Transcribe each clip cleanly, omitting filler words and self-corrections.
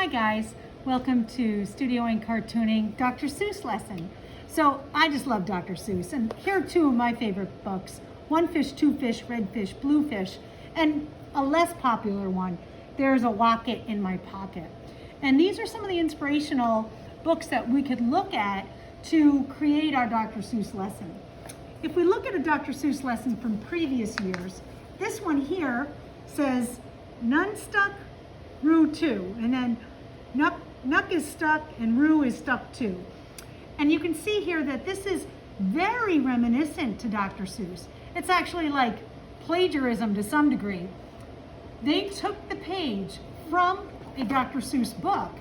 Hi guys, welcome to Studio and Cartooning Dr. Seuss lesson. So I just love Dr. Seuss, and here are two of my favorite books, One Fish, Two Fish, Red Fish, Blue Fish, and a less popular one, There's a Rocket in My Pocket. And these are some of the inspirational books that we could look at to create our Dr. Seuss lesson. If we look at a Dr. Seuss lesson from previous years, this one here says, None stuck, Roo too, and then Nuck is stuck and Roo is stuck too. And you can see here that this is very reminiscent to Dr. Seuss. It's actually like plagiarism to some degree. They took the page from a Dr. Seuss book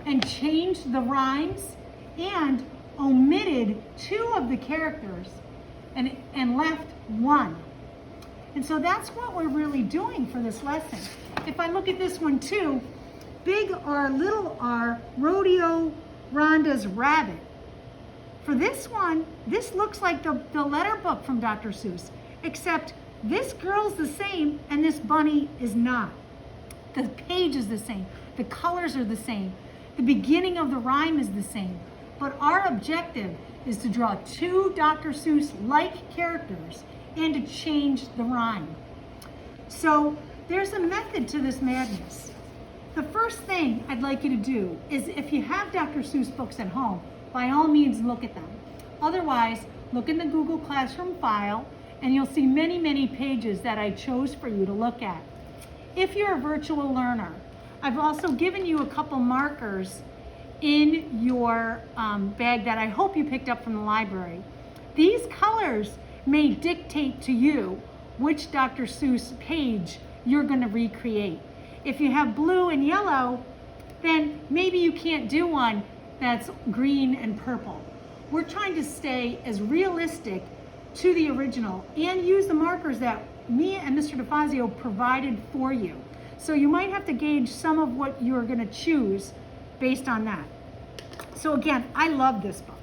and changed the rhymes and omitted two of the characters and left one. And so that's what we're really doing for this lesson. If I look at this one too, big R, little r, Rodeo Rhonda's rabbit. For this one, this looks like the letter book from Dr. Seuss, except this girl's the same and this bunny is not. The page is the same, the colors are the same, the beginning of the rhyme is the same, but our objective is to draw two Dr. Seuss-like characters and to change the rhyme. So there's a method to this madness. The first thing I'd like you to do is, if you have Dr. Seuss books at home, by all means look at them. Otherwise, look in the Google Classroom file and you'll see many, many pages that I chose for you to look at. If you're a virtual learner, I've also given you a couple markers in your bag that I hope you picked up from the library. These colors may dictate to you which Dr. Seuss page you're going to recreate. If you have blue and yellow, then maybe you can't do one that's green and purple. We're trying to stay as realistic to the original and use the markers that me and Mr. DeFazio provided for you. So you might have to gauge some of what you're going to choose based on that. So again, I love this book.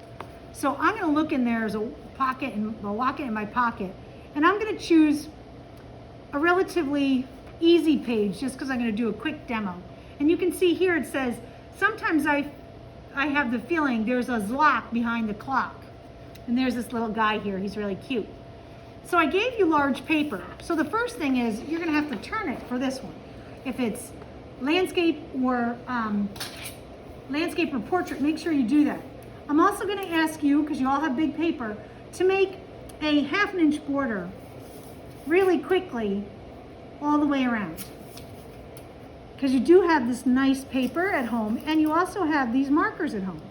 So I'm going to look in there as a pocket and a locket in my pocket, and I'm going to choose a relatively easy page just because I'm going to do a quick demo. And you can see here it says, sometimes I have the feeling there's a Zlock behind the clock. And there's this little guy here, he's really cute. So I gave you large paper. So the first thing is you're going to have to turn it for this one. If it's landscape or portrait, make sure you do that. I'm also going to ask you, because you all have big paper, to make a 1/2 inch border really quickly all the way around. Because you do have this nice paper at home and you also have these markers at home.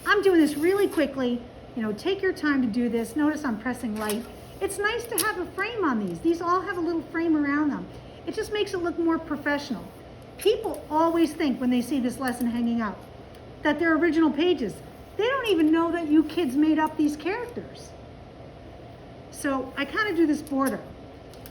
I'm doing this really quickly. You know, take your time to do this. Notice I'm pressing light. It's nice to have a frame on these. These all have a little frame around them. It just makes it look more professional. People always think when they see this lesson hanging up that they're original pages. They don't even know that you kids made up these characters. So I kind of do this border.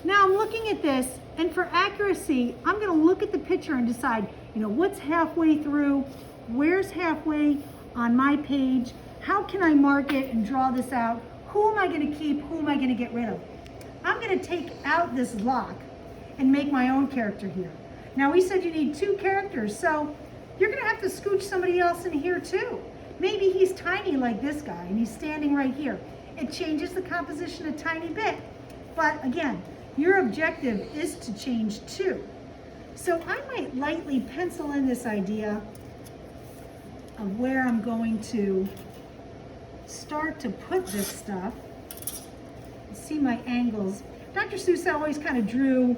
Now I'm looking at this, and for accuracy, I'm going to look at the picture and decide, you know, what's halfway through, where's halfway on my page, how can I mark it and draw this out, who am I going to keep, who am I going to get rid of. I'm going to take out this lock and make my own character here. Now we said you need two characters, so you're going to have to scooch somebody else in here too. Maybe he's tiny like this guy and he's standing right here. It changes the composition a tiny bit, but again, your objective is to change two. So I might lightly pencil in this idea of where I'm going to start to put this stuff. See my angles. Dr. Seuss always kind of drew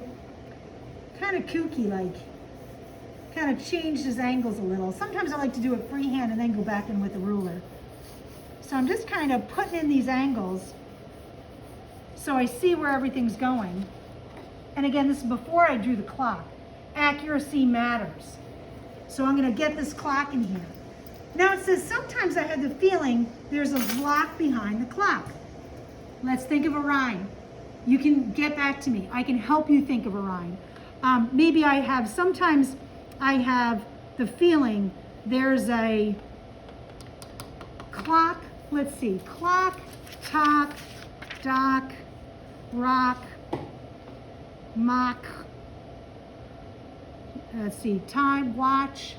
kind of kooky like, kind of changed his angles a little. Sometimes I like to do it freehand and then go back in with a ruler. So I'm just kind of putting in these angles so I see where everything's going. And again, this is before I drew the clock. Accuracy matters. So I'm going to get this clock in here. Now it says, sometimes I have the feeling there's a block behind the clock. Let's think of a rhyme. You can get back to me. I can help you think of a rhyme. Maybe sometimes I have the feeling there's a clock, let's see, clock, talk, dock, rock, mock, let's see, time, watch,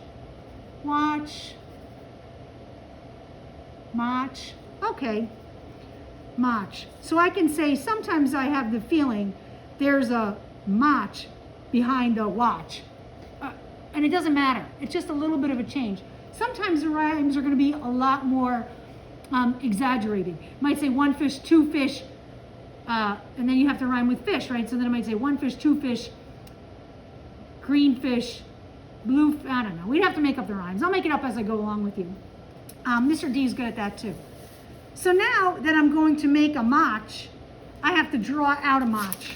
march. Okay, march. So I can say sometimes I have the feeling there's a march behind the watch. And it doesn't matter. It's just a little bit of a change. Sometimes the rhymes are going to be a lot more exaggerated. You might say one fish, two fish, and then you have to rhyme with fish, right? So then I might say one fish, two fish, green fish, blue, I don't know. We'd have to make up the rhymes. I'll make it up as I go along with you. Mr. D is good at that too. So now that I'm going to make a march, I have to draw out a march.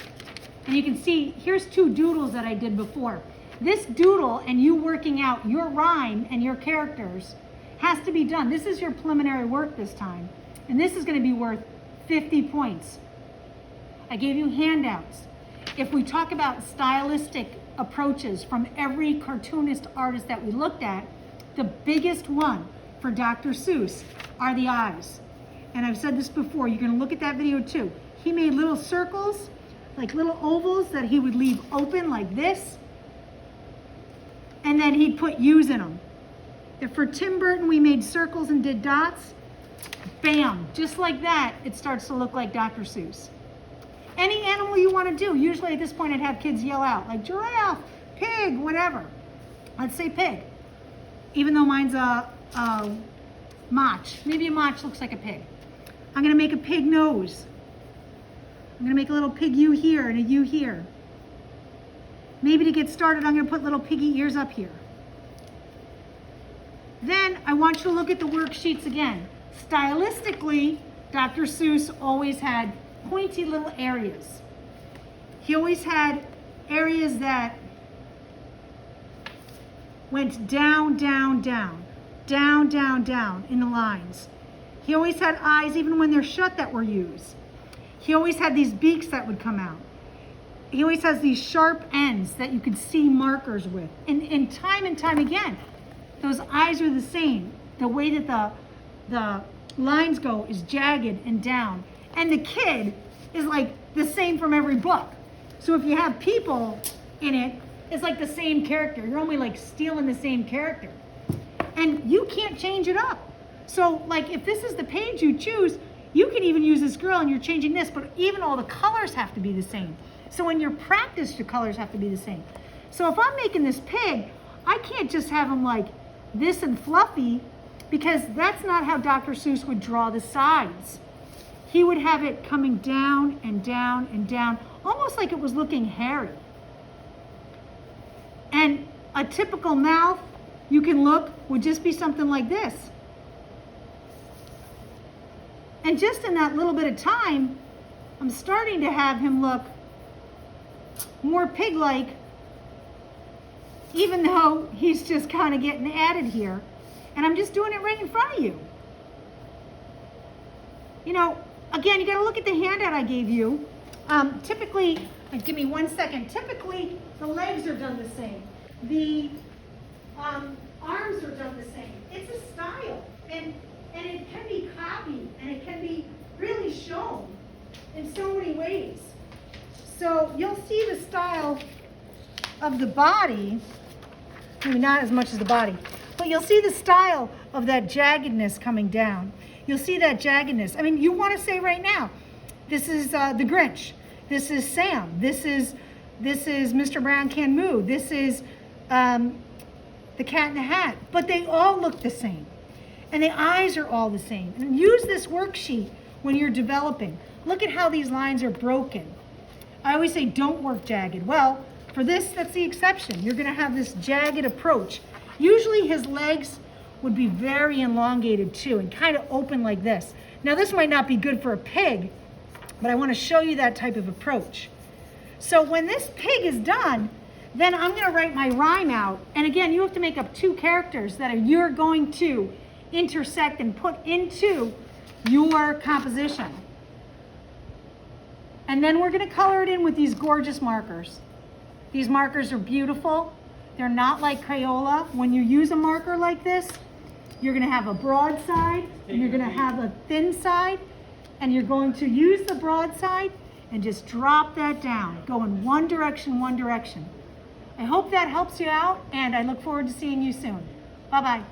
And you can see, here's two doodles that I did before. This doodle and you working out your rhyme and your characters has to be done. This is your preliminary work this time. And this is going to be worth 50 points. I gave you handouts. If we talk about stylistic approaches from every cartoonist artist that we looked at, the biggest one for Dr. Seuss are the eyes. And I've said this before, you're going to look at that video too. He made little circles, like little ovals that he would leave open like this. And then he'd put U's in them. If for Tim Burton we made circles and did dots, bam, just like that, it starts to look like Dr. Seuss. Any animal you want to do, usually at this point I'd have kids yell out, like giraffe, pig, whatever. Let's say pig, even though mine's a mach. Maybe a mach looks like a pig. I'm going to make a pig nose. I'm going to make a little pig U here and a U here. Maybe to get started, I'm going to put little piggy ears up here. Then I want you to look at the worksheets again. Stylistically, Dr. Seuss always had pointy little areas. He always had areas that went down, down, down, down, down, down in the lines. He always had eyes, even when they're shut, that were used. He always had these beaks that would come out. He always has these sharp ends that you could see markers with. And time again, those eyes are the same. The way that the lines go is jagged and down. And the kid is like the same from every book. So if you have people in it, it's like the same character. You're only like stealing the same character. And you can't change it up. So like if this is the page you choose, you can even use this girl and you're changing this, but even all the colors have to be the same. So when you're practiced, your colors have to be the same. So if I'm making this pig, I can't just have him like this and fluffy, because that's not how Dr. Seuss would draw the sides. He would have it coming down and down and down, almost like it was looking hairy. And a typical mouth, you can look, would just be something like this. And just in that little bit of time, I'm starting to have him look more pig-like, even though he's just kind of getting added here. And I'm just doing it right in front of you. You know, again, you got to look at the handout I gave you. Typically, give me 1 second. Typically, the legs are done the same. The arms are done the same. It's a style, and it can be copied, and it can be really shown in so many ways. So you'll see the style of the body, maybe not as much as the body, but you'll see the style of that jaggedness coming down. You'll see that jaggedness. I mean, you want to say right now, this is the Grinch. This is Sam. This is Mr. Brown Can Moo. This is the Cat in the Hat. But they all look the same. And the eyes are all the same. And use this worksheet when you're developing. Look at how these lines are broken. I always say don't work jagged. Well, for this, that's the exception. You're going to have this jagged approach. Usually his legs would be very elongated too and kind of open like this. Now this might not be good for a pig, but I want to show you that type of approach. So when this pig is done, then I'm going to write my rhyme out. And again, you have to make up two characters that you're going to intersect and put into your composition. And then we're going to color it in with these gorgeous markers. These markers are beautiful. They're not like Crayola. When you use a marker like this, you're going to have a broad side and you're going to have a thin side, and you're going to use the broad side and just drop that down. Go in one direction, one direction. I hope that helps you out, and I look forward to seeing you soon. Bye-bye.